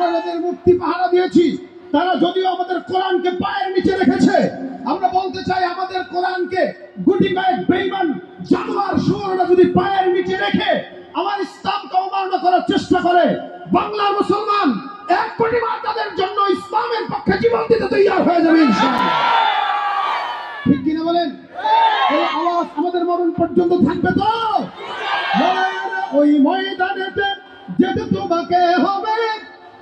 আমরা যাদের মুক্তি পাহারা দিয়েছি তারা যদিও আমাদের কোরআনকে পায়ের নিচে রেখেছে, আমরা বলতে চাই আমাদের কোরআনকে গুটি কয়েক বেঈমান জানোয়ার শুয়োররা যদি পায়ের নিচে রেখে আমার ইসলামকে অবমাননা করার চেষ্টা করে, বাংলার মুসলমান 1 কোটি বার তাদের জন্য ইসলামের পক্ষে জীবন দিতে তৈরি হয়ে যাবে ইনশাআল্লাহ। ঠিক কিনা বলেন? এই আওয়াজ আমাদের মরণ পর্যন্ত থাকবে তো? ওই ময়দানেতে যেতে তোমাকে হবে,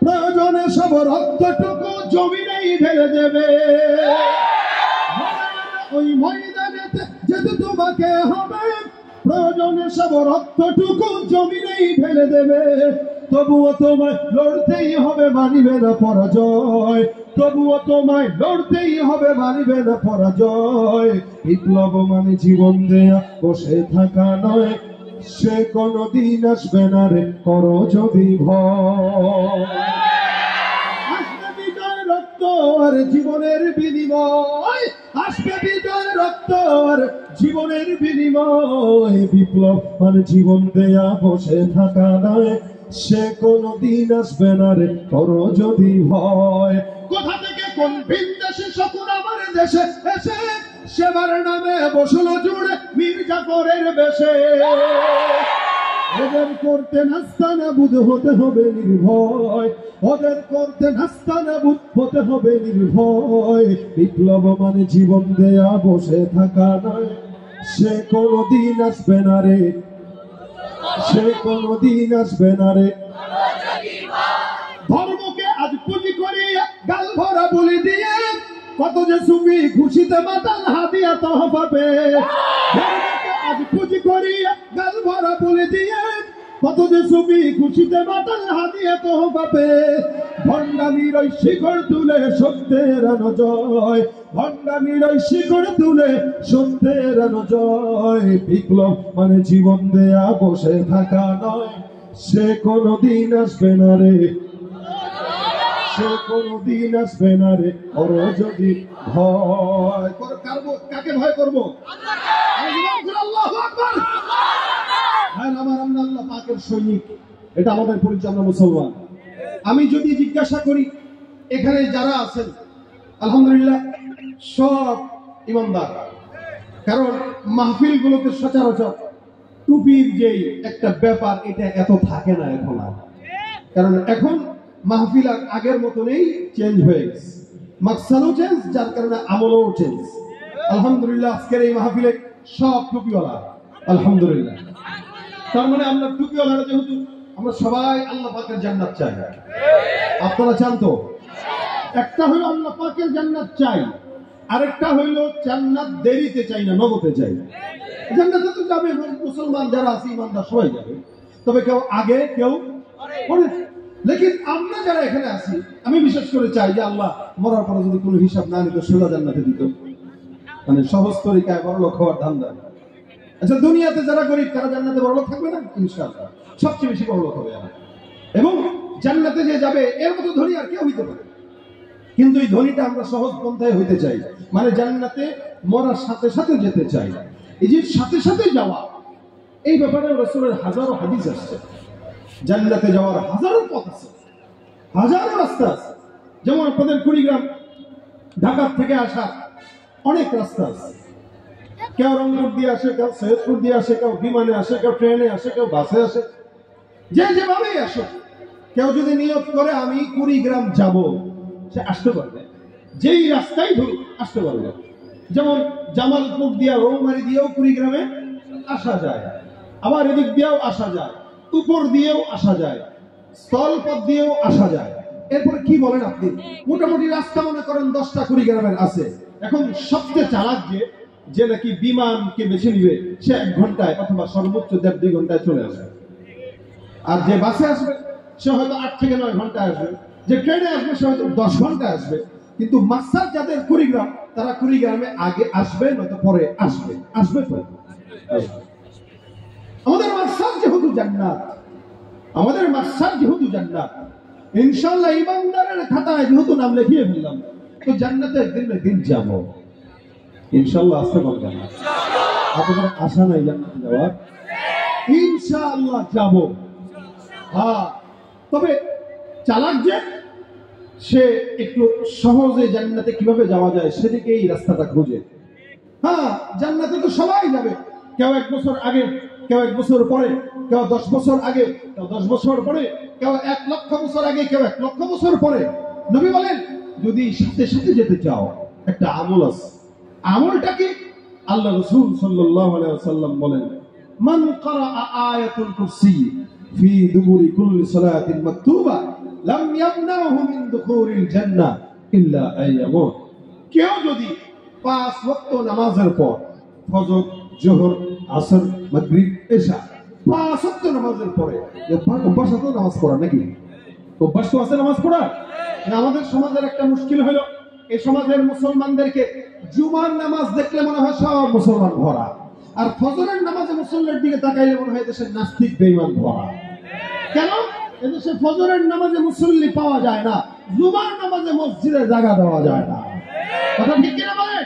প্রয়োজনে সব রক্তটুকু জমিনেই ঢেলে দেবে। ওই ময়দানেতে যেতে তোমাকে হবে, প্রয়োজনে সব রক্তটুকু জমিনেই ঢেলে দেবে। তবুও তোমায় লড়তেই হবে, মানিবে না পরাজয়। তবুও তোমায় লড়তেই হবে, মানিবে না পরাজয়। বিপ্লব মানে জীবন দেয়া, বসে থাকা নয়। সে কোনদিন আসবে না রে, করো যদি ভয়। আসবে বিজয় রক্ত আর জীবনের বিনিময়, আসবে বিজয় রক্ত আর জীবনের বিনিময়। বিপ্লব মানে জীবন দেয়া, বসে থাকা নয়। সে কোনদিন আসবে না রে, করো যদি ভয়। কোথা থেকে কোন ভিন দেশে শকুন আমার দেশে এসে সেবার নামে বসলো জুড়ে মির্জাফরের বেশে। ওদের করতে নাস্তানাবুদ হতে হবে নির্ভয়, ওদের করতে নাস্তানাবুদ হতে হবে নির্ভয়। বিপ্লব মানে জীবন দেয়া, বসে থাকা নয়। সে কোনদিন আসবে না রে, সে কোনদিন আসবে না রে। ধর্মকে আজ পুঁজি করি গাল ভরা বলি দিয়ে, কত যে সুফি খুশিতে মাতাল হাদিয়া তহফাবে। ধর্মকে আজ পুঁজি করি গাল ভরা বলি দিয়ে, কত যে সুফি খুশিতে মাতাল হাদিয়া তহফাবে। ভণ্ডামির ওই শিখর তুলে সত্যের আনো জয়, ভণ্ডামির ওই শিখর তুলে সত্যের আনো জয়। বিপ্লব মানে জীবন দেয়া, বসে থাকা নয়। সে কোনদিন আসবে না রে, সে কোনদিন আসবে না রে, ওর যদি ভয়। কাকে ভয় করবো? আল্লাহু আকবার। আমার আমরা আল্লাহ পাকের সৈনিক, এটা আমাদের পরিচয়, আমরা মুসলমান। আমি যদি জিজ্ঞাসা করি এখানে যারা আছেন আলহামদুলিল্লাহ সব ইমানদার, কারণ মাহফিল গুলোতে সচরাচর টুপির যেই একটা ব্যাপার এটা এত থাকে না এখন আর, কারণ এখন মাহফিল আর আগের মতো নেই, চেঞ্জ হয়ে গেছে। মাকসাদও চেঞ্জ, যার কারণে আমলও চেঞ্জ। আলহামদুলিল্লাহ আজকের এই মাহফিলে সব টুপিওয়ালা আলহামদুলিল্লাহ। তার মানে আমরা টুপিওয়ালারা যেহেতু আমরা সবাই আল্লাহ পাকের জান্নাত চাই। আপনারা চান তো? একটা হলো আল্লাহ পাকের জান্নাত চাই, আরেকটা হইলো জান্নাত দেরিতে চাই না, নগদে চাই। জান্নাতে তো যাবে মুসলমান যারা আছে, ইমানদার সবাই যাবে, তবে কেউ আগে কেউ পরে। লেকিন আমরা যারা এখানে আছি, আমি বিশেষ করে চাই যে আল্লাহ মরার পরে যদি কোনো হিসাব না নিত, সোজা জান্নাতে দিত, মানে সহজ তরিকায় বড়লোক হওয়ার ধান্দা। আচ্ছা, দুনিয়াতে যারা গরিব তারা জান্নাতে বড়লোক থাকবে না? ইনশাআল্লাহ সবচেয়ে বেশি বড়লোক হবে। এবং জান্নাতে যে যাবে এর মতো ধনী আর কেউ হইতে পারে, কিন্তু এই ধনীটা আমরা সহজ পন্থায় হইতে চাই, মানে জান্নাতে মরার সাথে সাথে যেতে চাই। এই যে সাথে সাথে যাওয়া, এই ব্যাপারে রাসূলের হাজারো হাদিস আসছে। জান্নাতে যাওয়ার হাজারো পথ আছে, হাজারো রাস্তা আছে। যেমন আপনাদের কুড়িগ্রাম ঢাকা থেকে আসা অনেক রাস্তা আছে। কেউ রংপুর দিয়ে আসে, কেউ সৈয়দপুর দিয়ে আসে, কেউ বিমানে আসে, কেউ ট্রেনে আসে, কেউ বাসে আসে, যে যেভাবেই আসে। কেউ যদি নিয়ত করে আমি কুড়িগ্রাম যাব, সে আসতে পারবে, যেই রাস্তায় ধরুন আসতে পারবে। যেমন জামালপুর দিয়া রৌমারি দিয়েও কুড়িগ্রামে আসা যায়, আবার এদিক দিয়েও আসা যায়, উপর দিয়েও আসা যায়, স্থলপথ দিয়েও আসা যায়। এরপরে কি বলেন আপনি? মোটামুটি রাস্তা মনে করেন 10টা কুড়িগ্রামের আছে। এখন সবচেয়ে চালাক যে নাকি বিমানকে বেছে নিবে, সে 1 ঘন্টায় অথবা সর্বোচ্চ 1.5-2 ঘন্টায় চলে আসবে। আর যে বাসে আসবে সে হয়তো 8 থেকে 9 ঘন্টায় আসবে, যে ট্রেনে আসবে সে হয়তো 10 ঘন্টায় আসবে। কিন্তু মাকসাদ যাদের কুড়িগ্রাম, তারা কুড়িগ্রামে আগে আসবে নয়তো পরে আসবে, আসবে তো। আমাদের মাকসাদ যেহেতু জান্নাত, আমাদের মাকসাদ যেহেতু জান্নাত, ইনশাআল্লাহ ইমানদারের খাতায় যেহেতু নাম লিখিয়ে ফেললাম, তো জান্নাতে একদিন না একদিন যাব ইনশাআল্লাহ। আসতে পারবেন না? আপনাদের আশা নাই জান্নাতে যাওয়ার? ইনশাআল্লাহ যাব। হ্যাঁ, তবে চালাক যে সে একটু সহজে জান্নাতে কিভাবে যাওয়া যায় সেদিকেই রাস্তাটা খুঁজে। হ্যাঁ, জান্নাতে তো সবাই যাবে, কেউ 1 বছর আগে, কেউ 1 বছর পরে, কেউ 10 বছর আগে, কেউ 10 বছর পরে, কেউ 1 লক্ষ বছর আগে, কেউ 1 লক্ষ বছর পরে। নবী বলেন যদি সাথে সাথে যেতে চাও একটা আমল আছে। আমলটা কি? আল্লাহ রাসূল সাল্লাল্লাহু আলাইহি ওয়াসাল্লাম বলেন, মান ক্বারাআ আয়াতুল কুরসি ফি দুবুরি কুল্লি সালাতিন মাকতুবা লাম ইয়ামনাহু মিন দুখুলিল জান্নাহ ইল্লা আইয়ামুত। কেউ যদি 5 ওয়াক্ত নামাজের পর ফজর, যোহর, আসর, মাগরিব, এশা 5 ওয়াক্ত নামাজের পরে, অভ্যাস আছে নামাজ পড়া নাকি? অভ্যাস তো আছে নামাজ পড়া। আমাদের সমাজের একটা মুশকিল হলো এই সমাজের মুসলমানদেরকে জুমার নামাজ দেখলে মনে হয় সব মুসলমান ভরা, আর ফজরের নামাজে মুসল্লির দিকে তাকাইলে মনে হয় দেশের নাস্তিক বেঈমান ভরা। কেন? এদেশে ফজরের নামাজে মুসল্লি পাওয়া যায় না, জুমার নামাজে মসজিদে জায়গা দেওয়া যায় না। কথা ঠিক কিনা বলেন?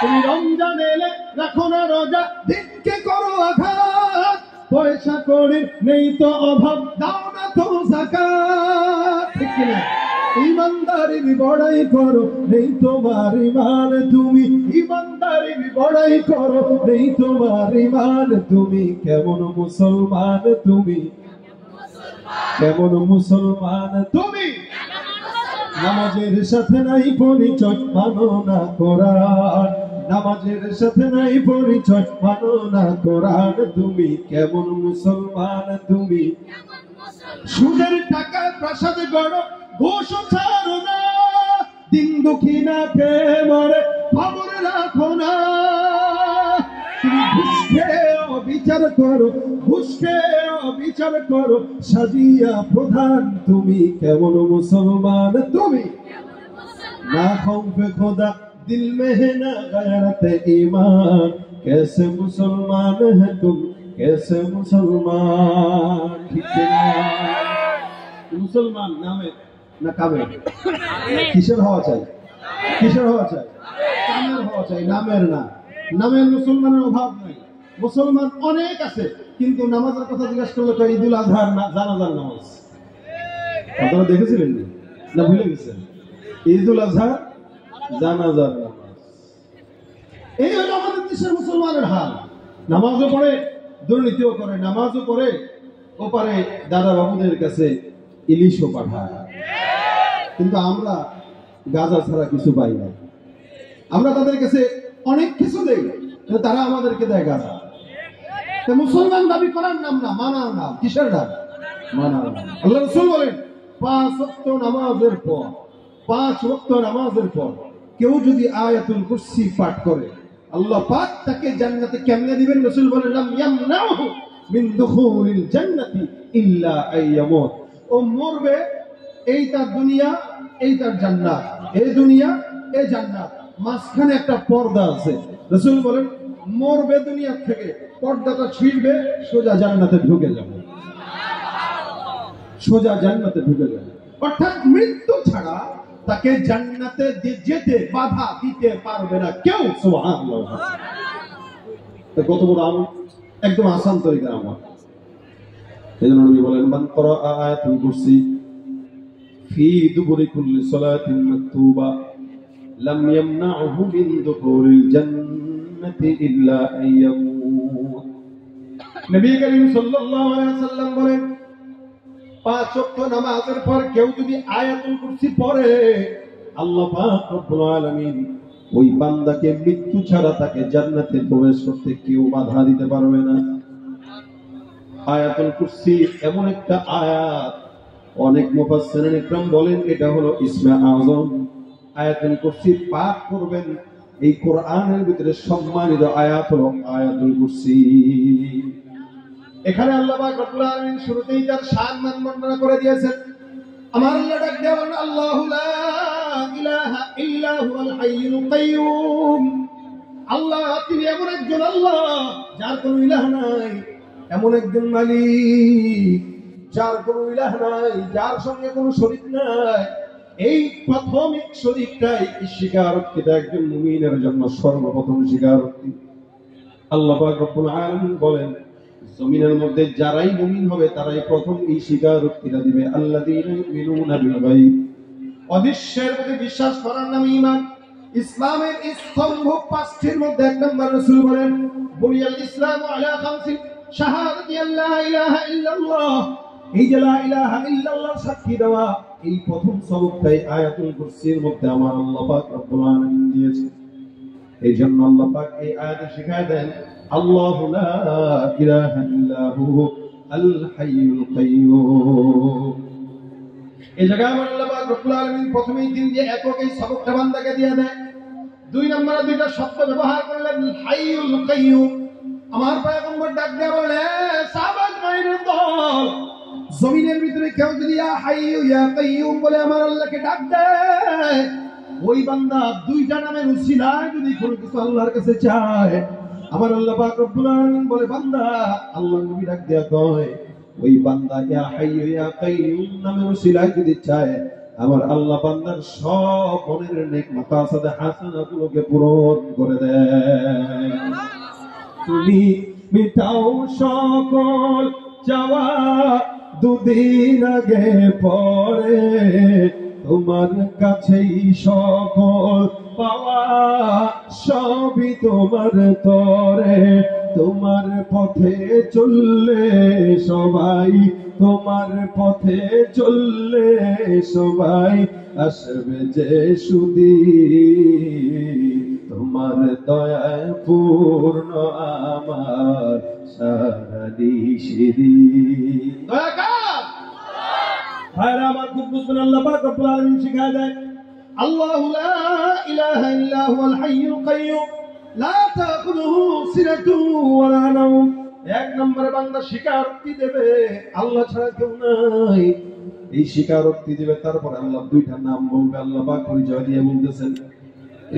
তুমি রমজান এলে রাখো না রোজা, দিনকে করো আঘাত, পয়সা করি নেই তো অভাব, দাও না তো যাকাত। ঠিক কিনা? ইমানদারির বড়াই করো নেই তোমার ইমান, তুমি ইমানদারির বড়াই করো নেই তোমার ইমান, তুমি কেমন মুসলমান, তুমি কেমন মুসলমান, তুমি নামাজের সাথে নাই পরিচয়, মানো না কোরআন, নামাজের সাথে নাই পরিচয়, মানো না কোরআন, তুমি কেমন মুসলমান, তুমি সুদের টাকা প্রাসাদ গড়, ঘুষ ছাড়ো না, দিন দুঃখী না খেয়ে মরে খবর রাখো না, তুমি ঘুষ খেয়ে অবিচার করো, ঘুষ খেয়ে অবিচার করো, সাজিয়া প্রধান, তুমি কেমন মুসলমান, তুমি না খৌফে খোদা দিল में है ना गैरत ईमान, कैसे मुसलमान है तुम, कैसे मुसलमान। ठीक है, মুসলমান নামে না কামে? কিসের হওয়া চাই? কিসের হওয়া চাই? কামের হওয়া চাই, নামের না। নামের মুসলমানের অভাব নাই, মুসলমান অনেক আছে, কিন্তু নামাজের কথা জিজ্ঞাসা করলে তো ঈদুল আজহার জানাজার নামাজ। আপনারা দেখেছিলেন না ভুলে গেছেন? ঈদুল আজহা জানাজার নামাজ। এই হলো আমাদের দেশের মুসলমানের হাল। নামাজও পড়ে, দুর্নীতিও করে, নামাজও পড়ে, ওপারে দাদা বাবুদের কাছে ইলিশও পাঠায়। কিন্তু আমরা গাঁজা ছাড়া কিছু পাই না। আমরা তাদের কাছে অনেক কিছু দেই, কিন্তু তারা আমাদেরকে দেয় গাঁজা। মুসলমান দাবি করার নাম না, মানার নাম। কিসের নাম? মানার নাম। আল্লাহ রাসূল বলেন 5 ওয়াক্ত নামাজের পর, 5 ওয়াক্ত নামাজের পর কেউ যদি আয়াতুল কুরসি পাঠ করে, আল্লাহ পাক তাকে জান্নাতে কেমনে দিবেন? রাসূল বলেন লাম ইয়ামনাহু মিন দুখুলিল জান্নাতি ইল্লা আইয়ামুত। ও মরবে, এই তার দুনিয়া, এই তার জান্নাত, এই দুনিয়া, এই জান্নাত, মাঝখানে একটা পর্দা আছে। রাসূল বলেন মরবে দুনিয়া থেকে, পর্দাটা ছিঁড়বে, সোজা জান্নাতে ঢুকে যাবে, সোজা জান্নাতে ঢুকে যাবে। অর্থাৎ মৃত্যু ছাড়া তাকে জান্নাতে যেতে বাধা দিতে পারবে না কেউ। সুবহানাল্লাহ। কত বড় আমল, একদম আসান তরিকা আমল। এজন্য নবী বলেন মান ক্বারা আয়াতুল কুরসি ফি দুবুরি কুল্লি সালাতিন মাকতুবা লাম ইয়ামনাহু মিন দুখুলিল জান্নাতি ইল্লা আইয়ামুত। নবী করিম সাল্লাল্লাহু আলাইহি ওয়াসাল্লাম বলেন 5 ওয়াক্ত নামাজের পর কেউ যদি আয়াতুল কুরসি পড়ে, আল্লাহ পাক রব্বুল আলামিন ওই বান্দাকে মৃত্যু ছাড়া তাকে জান্নাতে প্রবেশ করতে কেউ বাধা দিতে পারবে না। আয়াতুল কুরসি এমন একটা আয়াত, অনেক মুফাসসিরিন ইকরাম বলেন এটা হলো ইসমে আযম। আয়াতুল কুরসি পাঠ করবেন, এই কোরআনের ভিতরে সম্মানিত আয়াত হলো আয়াতুল কুরসি। এখানে আল্লাহ পাক রব্বুল আলামিন শুরুতেই তার শান মান বর্ণনা করে দিয়েছেন। আমার আল্লাহ ডাক দেয়া বলেন আল্লাহু লা ইলাহা ইল্লা হুয়াল হাইয়ুল কাইয়ুম। আল্লাহ তিনি এমন একজন আল্লাহ যার কোনো ইলাহ নাই, এমন একজন মালিক যার কোনো ইলাহ নাই, যার সঙ্গে কোনো শরীক নাই। এই প্রাথমিক শরীকটাই স্বীকারোক্তি, একজন মুমিনের জন্য সর্বপ্রথম স্বীকারোক্তি। আল্লাহ পাক রব্বুল আলামিন বলেন জমিনের মধ্যে যারাই মুমিন হবে তারাই প্রথম এই স্বীকারোক্তিটা দিবে, আল্লাযীনা ইউমিনুনা বিল গায়ব। অদৃশ্যের প্রতি বিশ্বাস করার নাম ঈমান। ইসলামের স্তম্ভ পাঁচটির মধ্যে এক নম্বর রাসূল বলেন, বুনিয়াল ইসলামু আলা খামসিন, শাহাদাতি আল্লা ইলাহা ইল্লাল্লাহ, এই যে লা ইলাহা ইল্লাল্লাহ সাক্ষী দেওয়া, এই প্রথম সবকটাই আয়াতুল কুরসির মধ্যে আমার আল্লাহ পাক রব্বুল আলামিন দিয়েছেন। এই জন্য আল্লাহ পাক এই আয়াতে শিখায় দেন, আল্লাহু লা ইলাহা ইল্লা হু আল হাইয়ুল কাইয়্যুম। এই জায়গায় আমার আল্লাহ পাক রব্বুল আলামিন প্রথমেই দিন দিয়ে একক এই সবকটা বান্দাকে দিয়ে দেয়। দুই নম্বরে দুইটা শব্দ ব্যবহার করলেন, হাইয়ুল কাইয়্যুম। আমার পয়গম্বর ডাক দিয়ে বলে, সাহাবায়ে মাইনের দল, জমিনের ভিতরে কেউ যদি ইয়া হাইয়ু ইয়া কাইয়্যুম বলে আমার আল্লাহকে ডাক দেয়, ওই বান্দা দুইটা নামের উসিলায় যদি কোনো কিছু আল্লাহর কাছে চায়, আমার আল্লাহ পাক রব্বুল আলামিন বলে, বান্দা আল্লাহর নবী ডাক দিয়া কয়, ওই বান্দা ইয়া হাইয়ু ইয়া কাইয়্যুম নামের উসিলায় যদি চায়, আমার আল্লাহ বান্দার সব মনের নেক মাকাসাদ হাসানাগুলোকে পূরণ করে দেয়। তুমি মিটাও সকল চাওয়া, দুদিন আগে পরে তোমার কাছেই সকল পাওয়া, সবই তোমার তরে। তোমার পথে চললে সবাই, তোমার পথে চললে সবাই আসবে যে সুদিন, তোমার দয়ায় পূর্ণ আমার সারা নিশিদিন। দয়াকার ভাইরা আমার, খুব বুঝবেন, আল্লাহ পাক রব্বুল আলামিন শিখায় দেয়, আল্লাহু লা ইলাহা ইল্লা হুয়াল হাইয়ুল কাইয়্যুম লা তাখুযুহু সিনাতুন ওয়া লা নাওম। এক নম্বরে বান্দা স্বীকারোক্তি দেবে আল্লাহ ছাড়া কেউ নাই, এই স্বীকারোক্তি দিবে। তারপরে আল্লাহ দুইটা নাম বলবে, আল্লাহ পাক পরিচয় দিয়ে বলতেছেন,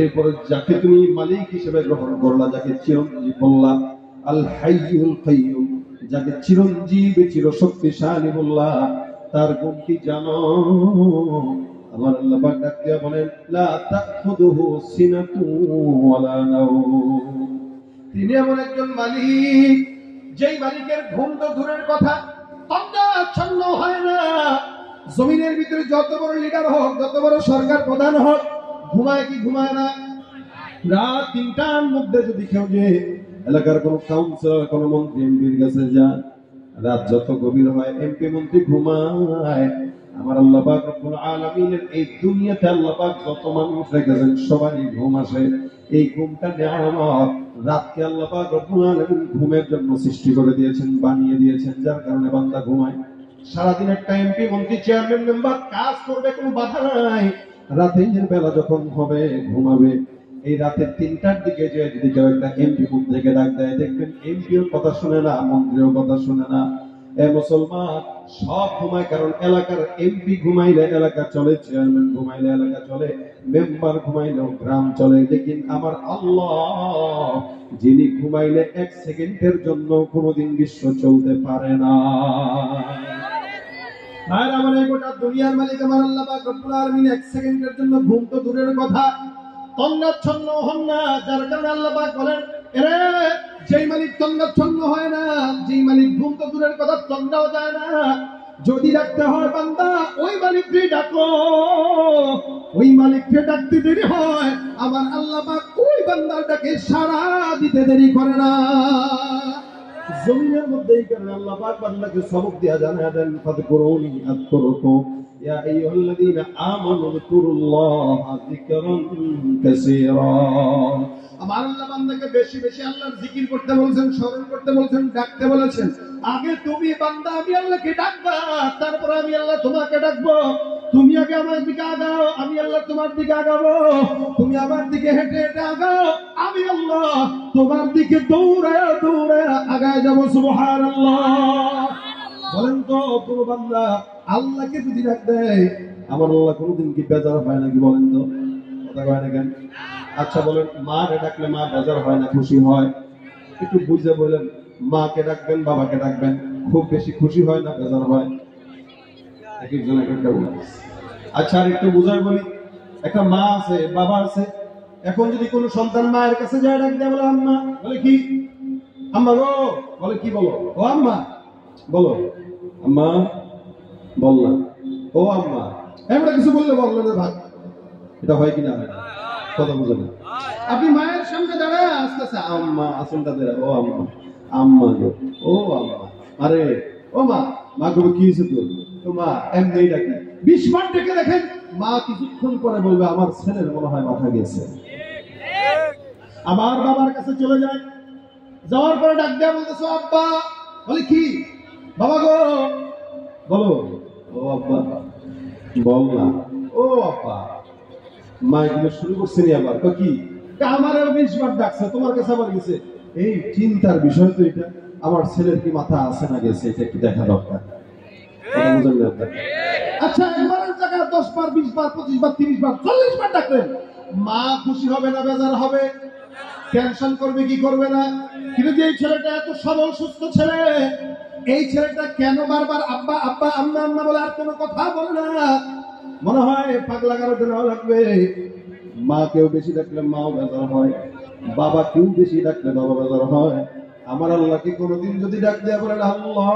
এরপরে যাকে তুমি মালিক হিসেবে গ্রহণ করলা, যাকে চিরঞ্জীব বললা, আল হাইয়ুল কাইয়্যুম, যাকে চিরঞ্জীব চির শক্তিশালী বললা, তার গুণ কি জানো? আমার আল্লাহ পাক ডাক দিয়া বলেন, লা তাখুযুহু সিনাতুন ওয়া লা নাওম। তিনি এমন একজন মালিক, যেই মালিকের ঘুম তো দূরের কথা, তন্দ্রাচ্ছন্ন হয় না। জমিনের ভিতরে যত বড় লিডার হোক, যত বড় সরকার প্রধান হোক, ঘুমায় কি ঘুমায় না? রাত ৩টার মধ্যে যদি কেউ যে এলাকার কোন কাউন্সিলর, কোন মন্ত্রী এমপির কাছে যায়, রাত যত গভীর হয় এমপি মন্ত্রী ঘুমায়। আমার আল্লাহ পাক রব্বুল আলামিনের এই দুনিয়াতে আল্লাহ পাক যত মানুষ রেখেছেন সবারই ঘুম আসে। এই ঘুমটা নিয়ামত। রাতকে আল্লাহ পাক রব্বুল আলামিন ঘুমের জন্য সৃষ্টি করে দিয়েছেন, বানিয়ে দিয়েছেন, যার কারণে বান্দা ঘুমায়। সারাদিন একটা এমপি মন্ত্রী চেয়ারম্যান মেম্বার কাজ করবে, কোনো বাধা নাই। রাতের বেলা যখন হবে ঘুমাবে। এই রাতের ৩টার দিকে যে যদি কেউ একটা এমপি মন্ত্রীকে ডাক দেয়, দেখবেন এমপিও কথা শুনে না, মন্ত্রীও কথা শুনে না। এ মুসলমান, সব ঘুমায়, কারণ এলাকার এমপি ঘুমাইলে এলাকা চলে, চেয়ারম্যান ঘুমাইলে এলাকা চলে, মেম্বার ঘুমাইলেও গ্রাম চলে। দেখেন আমার আল্লাহ, যিনি ঘুমাইলে ১ সেকেন্ডের জন্য কোনোদিন বিশ্ব চলতে পারে না। আর আমার এই গোটা দুনিয়ার মালিক আমার আল্লাহ পাক রব্বুল আলামিন ১ সেকেন্ডের জন্য ঘুম তো দূরের কথা, তন্দ্রাচ্ছন্ন হন না। যার কারণে আল্লাহ পাক বলেন, এরে যেই মালিক তন্দ্রাচ্ছন্ন হয় না, যেই মালিক ঘুম তো দূরের কথা তন্দ্রাও যায় না, যদি ডাকতে হয় বান্দা ওই মালিককে ডাকো। ওই মালিককে ডাকতে দেরি হয়, আমার আল্লাহ পাক ওই বান্দাটাকে সাড়া দিতে দেরি করে না। জমিনের মধ্যে এই কারণে আল্লাহ পাক বান্দাকে সবক দিয়া জানায় দেন, ফাযকুরুনি আযকুরকুম ইয়া আইয়ুহাল্লাযীনা আমানু যকুরুল্লাহা যিকরান কাসীরা। আমার আল্লাহ বান্দাকে বেশি বেশি আল্লাহর জিকির করতে বলেছেন, স্মরণ করতে বলেছেন, ডাকতে বলেছেন। আগে তুমি বান্দা আমি আল্লাহকে ডাকবা, তারপর আমি আল্লাহ তোমাকে ডাকবো। তুমি আগে আমার দিকে আগাও, আমি আল্লাহ তোমার দিকে আগাবো। তুমি আমার দিকে হেঁটে হেঁটে আগাও, আমি আল্লাহ তোমার দিকে দৌড়ে দৌড়ে আগায় যাবো। সুবহানাল্লাহ। বলেন তো, কোন বান্দা আল্লাহকে যদি ডাক দেয়, আমার আল্লাহ কোনদিন কি বেজার হয় নাকি? বলেন তো, কথা কয় না কেন? আচ্ছা বলেন, মাকে ডাকলে মা বেজার হয় না খুশি হয়? একটু বুঝে বলেন, মাকে ডাকবেন বাবাকে ডাকবেন, খুব বেশি খুশি হয় না বেজার হয়? একজন একটা বলে। আচ্ছা আর একটু বুঝাই বলি, একটা মা আছে, বাবা আছে, এখন যদি কোনো সন্তান মায়ের কাছে যায় ডাক দেয়, বলে আম্মা, বলে কি আম্মা গো, বলে কি বলো? ও আম্মা বলো। আম্মা বল না। ও আম্মা, এমন কিছু বললে বললো না ভাই, এটা হয় কিনা? হয় না, কথা বুঝে না। আপনি মায়ের সামনে দাঁড়ায় আস্তে আস্তে আম্মা, আসলটা দেয় ও আম্মা, আম্মা গো, ও আম্মা, আরে ও মা, মা গো কি হয়েছে তোর? তো মা এমনি ডাকে 20 বার ডেকে দেখেন, মা কিছুক্ষণ পরে বলবে আমার ছেলের মনে হয় মাথা গেছে। আবার বাবার কাছে চলে যায়, যাওয়ার পরে ডাক দেয়া বলতেছো আব্বা, বলে কি? বাবা গো বলো। ও আব্বা বল না। ও আব্বা, মা এগুলো শুরু করছে নি আবার কি? আমারও 20 বার ডাকছে, তোমার কাছে আবার গেছে। এই চিন্তার বিষয় তো এটা, আমার ছেলের কি মাথা আছে না গেছে, এটা একটু দেখা দরকার। আচ্ছা, একবারের জায়গায় 10 বার 20 বার 25 বার 30 বার 40 বার ডাকলেন, মা খুশি হবে না বেজার হবে? টেনশন করবে কি করবে না? কিন্তু যে ছেলেটা এত সবল সুস্থ ছেলে, এই ছেলেটা কেন বারবার আব্বা আব্বা আম্মা আম্মা বলে আর কোনো কথা বলে না? মনে হয় পাগলা গারো দেওয়া লাগবে। মা কেউ বেশি ডাকলে মাও বেজার হয়, বাবা কেউ বেশি ডাকলে বাবা বেজার হয়। আমার আল্লাহকে কোনোদিন যদি ডাক দেয়া বলেন আল্লাহ,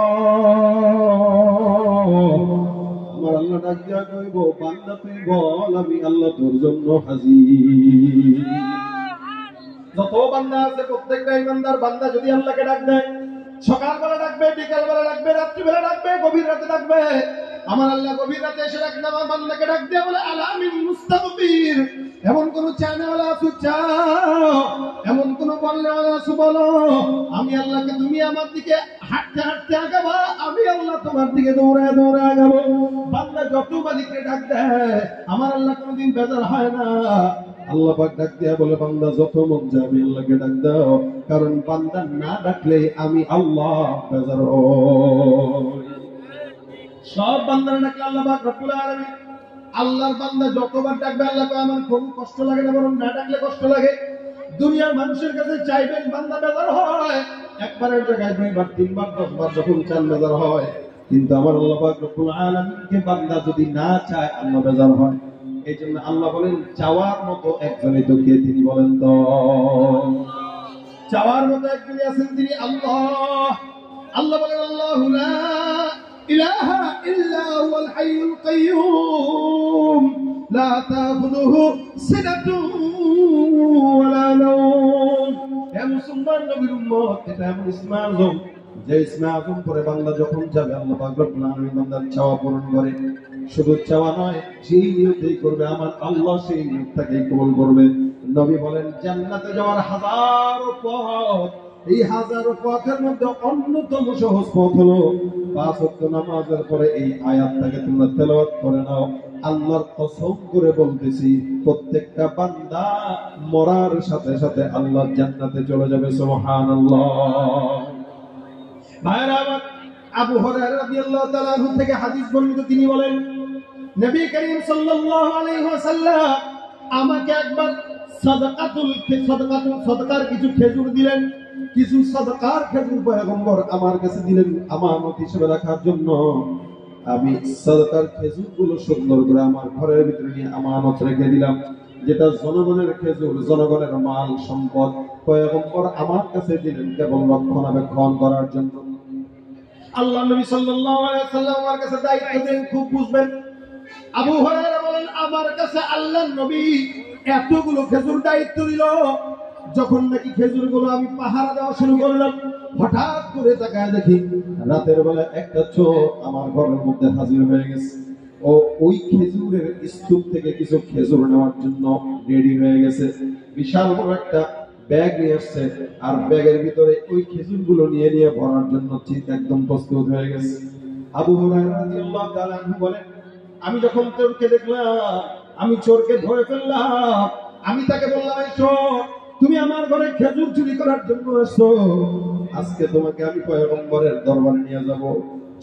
আমার আল্লাহ ডাক দেয়া কইব বান্দা তুই বল আমি আল্লাহ তোর জন্য হাজির। যত বান্দা আছে প্রত্যেকটাই বান্দার বান্দা যদি আল্লাহকে ডাক দেয়, সকালবেলা ডাকবে, বিকালবেলা ডাকবে, রাত্রিবেলা ডাকবে, গভীর রাতে ডাকবে, আমার আল্লাহ গভীর রাতে এসে ডাকবে আমার বান্দাকে ডাক দেয়া বলে আলামিন মুস্তাগফির। এমন কোন চায়নাওয়ালা আছো চাও, এমন কোন বললেওয়ালা আছো বলো, আমি আল্লাহকে তুমি আমার দিকে হাঁটতে হাঁটতে আগাবা, আমি আল্লাহ তোমার দিকে দৌড়ায় দৌড়ায় আগাবো। বান্দা যত মালিককে ডাক দেয় আমার আল্লাহ কোনোদিন বেজার হয় না। আল্লাহ পাক ডাক দিয়া বলে বান্দা যত মন যায় আমি আল্লাহকে ডাক দাও, কারণ বান্দা না ডাকলে আমি আল্লাহ বেজার হই। সব বান্দারা ডাকলে আল্লাহ পাক রব্বুল আলামিন, আল্লাহর বান্দা যতবার ডাকবে আল্লাহ কয় আমার কোনো কষ্ট লাগে না, বরং না ডাকলে কষ্ট লাগে। দুনিয়ার মানুষের কাছে চাইবেন বান্দা বেজার হয়, একবারের জায়গায় 2 বার 3 বার 10 বার যখন চান বেজার হয়। কিন্তু আমার আল্লাহ পাক রব্বুল আলামিনকে বান্দা যদি না চায় আল্লাহ বেজার হয়। এই জন্য আল্লাহ বলেন চাওয়ার মতো একজনই তো কে, তিনি বলেন তো চাওয়ার মতো একজনই আছেন, তিনি আল্লাহ। আল্লাহ বলেন আল্লাহু লা ইলাহা ইল্লা হুয়াল হাইয়ুল কাইয়্যুম লা তাখুযুহু সিনাতুন ওয়ালা নাওম। হে মুসলমান নবীর উম্মত, এটা এমন ইসমে আযম যে ইসমে আযম পরে বান্দা যখন যাবে আল্লাহ পাক রব্বুল আলামিন বান্দার চাওয়া পূরণ করে। শুধু চাওয়া নয়, যেই নিয়তেই করবে আমার আল্লাহ সেই নিয়তটাকেই কবুল করবে। নবী বলেন জান্নাতে যাওয়ার হাজারো পথ, এই হাজারো পথের মধ্যে অন্যতম সহজ পথ হলো 5 ওয়াক্ত নামাজের পরে এই আয়াতটাকে তোমরা তেলাওয়াত করে নাও। আল্লাহর কসম করে বলতেছি প্রত্যেকটা বান্দা মরার সাথে সাথে আল্লাহর জান্নাতে চলে যাবে। সুবহানাল্লাহ। ভাইরা আমার, আবু হুরায়রা রাদিয়াল্লাহু তাআলা আনহু থেকে হাদিস বর্ণিত, তিনি বলেন নবী করিম সাল্লাল্লাহু আলাইহি ওয়াসাল্লাম আমাকে একবার সাদাকার কিছু খেজুর দিলেন, কিছু সাদাকার খেজুর পয়গম্বর আমার কাছে দিলেন আমানত হিসেবে রাখার জন্য। আমি সাদাকার খেজুরগুলো সুন্দর করে আমার ঘরের ভিতরে নিয়ে আমানত রেখে দিলাম। যেটা জনগণের খেজুর, জনগণের মাল সম্পদ, পয়গম্বর আমার কাছে দিলেন কেবল রক্ষণাবেক্ষণ করার জন্য। আল্লাহ নবী সাল্লাল্লাহু আলাইহি ওয়াসাল্লাম আমার কাছে দায়িত্ব দেন, খুব বুঝবেন। আবু হুরায়রা বলেন আমার কাছে আল্লাহর নবী এতগুলো খেজুর দায়িত্ব দিল, যখন নাকি খেজুরগুলো আমি পাহারা দেওয়া শুরু করলাম, হঠাৎ করে তাকায় দেখি রাতের বেলা একটা চোর আমার ঘরের মধ্যে হাজির হয়ে গেছে। ও ওই খেজুরের স্তূপ থেকে কিছু খেজুর নেওয়ার জন্য রেডি হয়ে গেছে। বিশাল বড় একটা ব্যাগ নিয়ে আসছে, আর ব্যাগের ভিতরে ওই খেজুরগুলো নিয়ে নিয়ে ভরার জন্য ঠিক একদম প্রস্তুত হয়ে গেছে। আবু হুরায়রা রাদিয়াল্লাহু তাআলা আনহু বলেন আমি যখন চোরকে দেখলাম, আমি চোরকে ধরে ফেললাম। আমি তাকে বললাম এই চোর, তুমি আমার ঘরে খেজুর চুরি করার জন্য এসো, আজকে তোমাকে আমি পয়গম্বরের দরবারে নিয়ে যাব।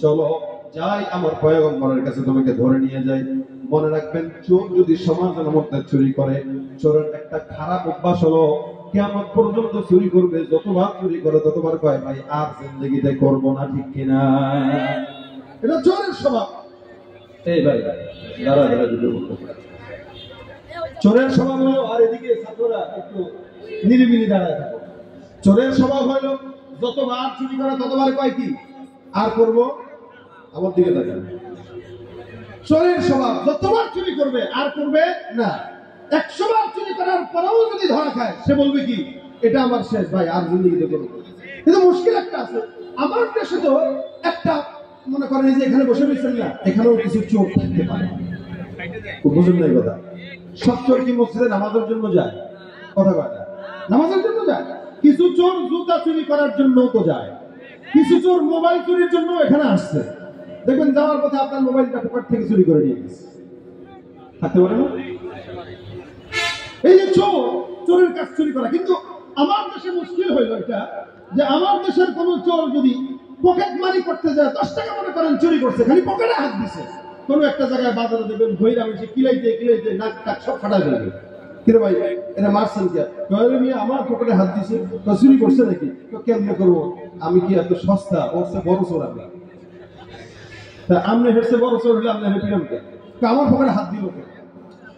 চলো যাই, আমার পয়গম্বরের কাছে তোমাকে ধরে নিয়ে যাই। মনে রাখবেন, চোর যদি সমাজের মধ্যে চুরি করে, চোরের একটা খারাপ অভ্যাস হলো কিয়ামত পর্যন্ত চুরি করবে, যতবার চুরি করে ততবার কয় ভাই আর জিন্দেগিতে করব না, ঠিক কিনা? এটা চোরের স্বভাব। এই ভাই দাঁড়া দাঁড়া দুটো বলতে চোরের স্বভাব হলো, আর এদিকে ছাত্ররা একটু নিরিবিলি দাঁড়ায় থাকো। চোরের স্বভাব হলো যতবার চুরি করে ততবার কয় কি আর করব। আমার দিকে তাকান, চোরের স্বভাব যতবার চুরি করবে আর করবে না। 100 বার চুরি করার পরেও যদি ধরা খায় সে বলবে কি এটা আমার শেষ ভাই, আর জিন্দগিতে করব। কিন্তু মুশকিল একটা আছে, আমার দেশে তো একটা মনে করেন যে এখানে বসে রয়েছেন না, এখানেও কিছু চোর থাকতে পারে। বুঝুন না কথা, সব চোর কি মসজিদে নামাজের জন্য যায়? কথা কয় না, নামাজের জন্য যায়। কিছু চোর জুতা চুরি করার জন্য তো যায়, কিছু চোর মোবাইল চুরির জন্য এখানে আসছে। দেখবেন যাওয়ার পথে আপনার মোবাইলটা পকেট থেকে চুরি করে নিয়ে গেছে, থাকতে পারে না? এই যে চোর, চোরের কাজ চুরি করা। কিন্তু আমার দেশে মুশকিল হইল এটা যে আমার দেশের কোন চোর যদি পকেট মারি করতে যায়, 10 টাকা মনে করেন চুরি করছে, খালি পকেটে হাত দিছে, কোন একটা জায়গায় বাজারে দেখবেন ভৈরা মিশে কিলাইতে কিলাইতে নাক টাক সব ফাটাই ফেলবে। কিরে ভাই এটা মারছেন কে? আমার পকেটে হাত দিছে, তো চুরি করছে নাকি? তো কেমনে করবো, আমি কি এত সস্তা? ওর চেয়ে বড় চোর আমি। তা আমনে হেসে বড় চোর হলে আপনি হেপিলাম কে? আমার পকেটে হাত দিল কে?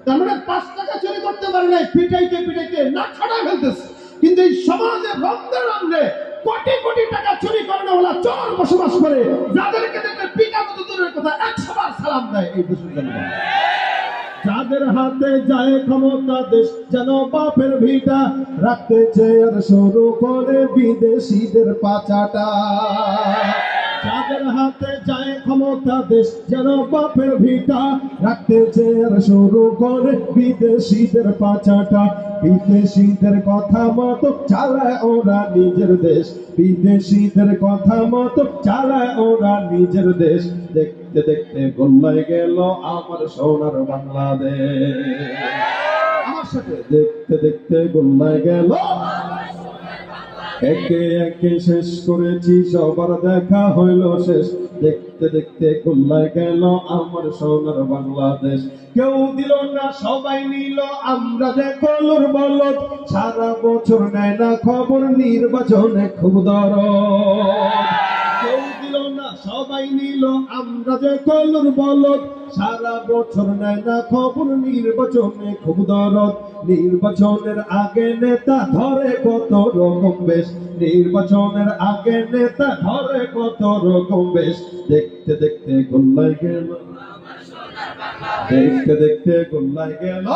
তার মানে 5 টাকা চুরি করতে পারে নাই, পিটাইতে পিটাইতে নাক ফাটাই ফেলতেছে। কিন্তু এই সমাজে রন্ধে রন্ধে কোটি কোটি টাকা চুরি করানো ওলা চোর বসবাস করে, যাদেরকে দেখলে পিটানো তো দূরের কথা, 100 বার সালাম দেয় এই দেশের জনগণ। যাদের হাতে যায় ক্ষমতা, দেশ যেন বাপের ভিটা, রাখতে চেয়ার শুরু করে বিদেশিদের পাচাটা। যাদের হাতে যায় ক্ষমতা, দেশ যেন বাপের ভিটা, রাখতে চেয়ার শুরু করে বিদেশিদের পাচাটা। বিদেশিদের কথা মতো চালায় ওরা নিজের দেশ, বিদেশিদের কথা মতো চালায় ওরা নিজের দেশ। দেখতে দেখতে গোল্লায় গেল আমার সোনার বাংলাদেশ, আমার সাথে দেখতে দেখতে গোল্লায় গেল। একে একে শেষ করেছি, সবার দেখা হইল শেষ। দেখতে দেখতে গোল্লায় গেল আমার সোনার বাংলাদেশ। কেউ দিল না সবাই নিল, আমরা যে কলুর বলদ, সারা বছর নেয় না খবর, নির্বাচনে খুব দরদ। কেউ দিল না সবাই নিল, আমরা যে কলুর বলদ, সারা বছর নেয় না খবর, নির্বাচনে খুব দরদ। নির্বাচনের আগে নেতা ধরে কত রকম বেশ, নির্বাচনের আগে নেতা ধরে কত রকম বেশ। দেখতে দেখতে গোল্লায় গেল, দেখতে দেখতে গোল্লায় গেল।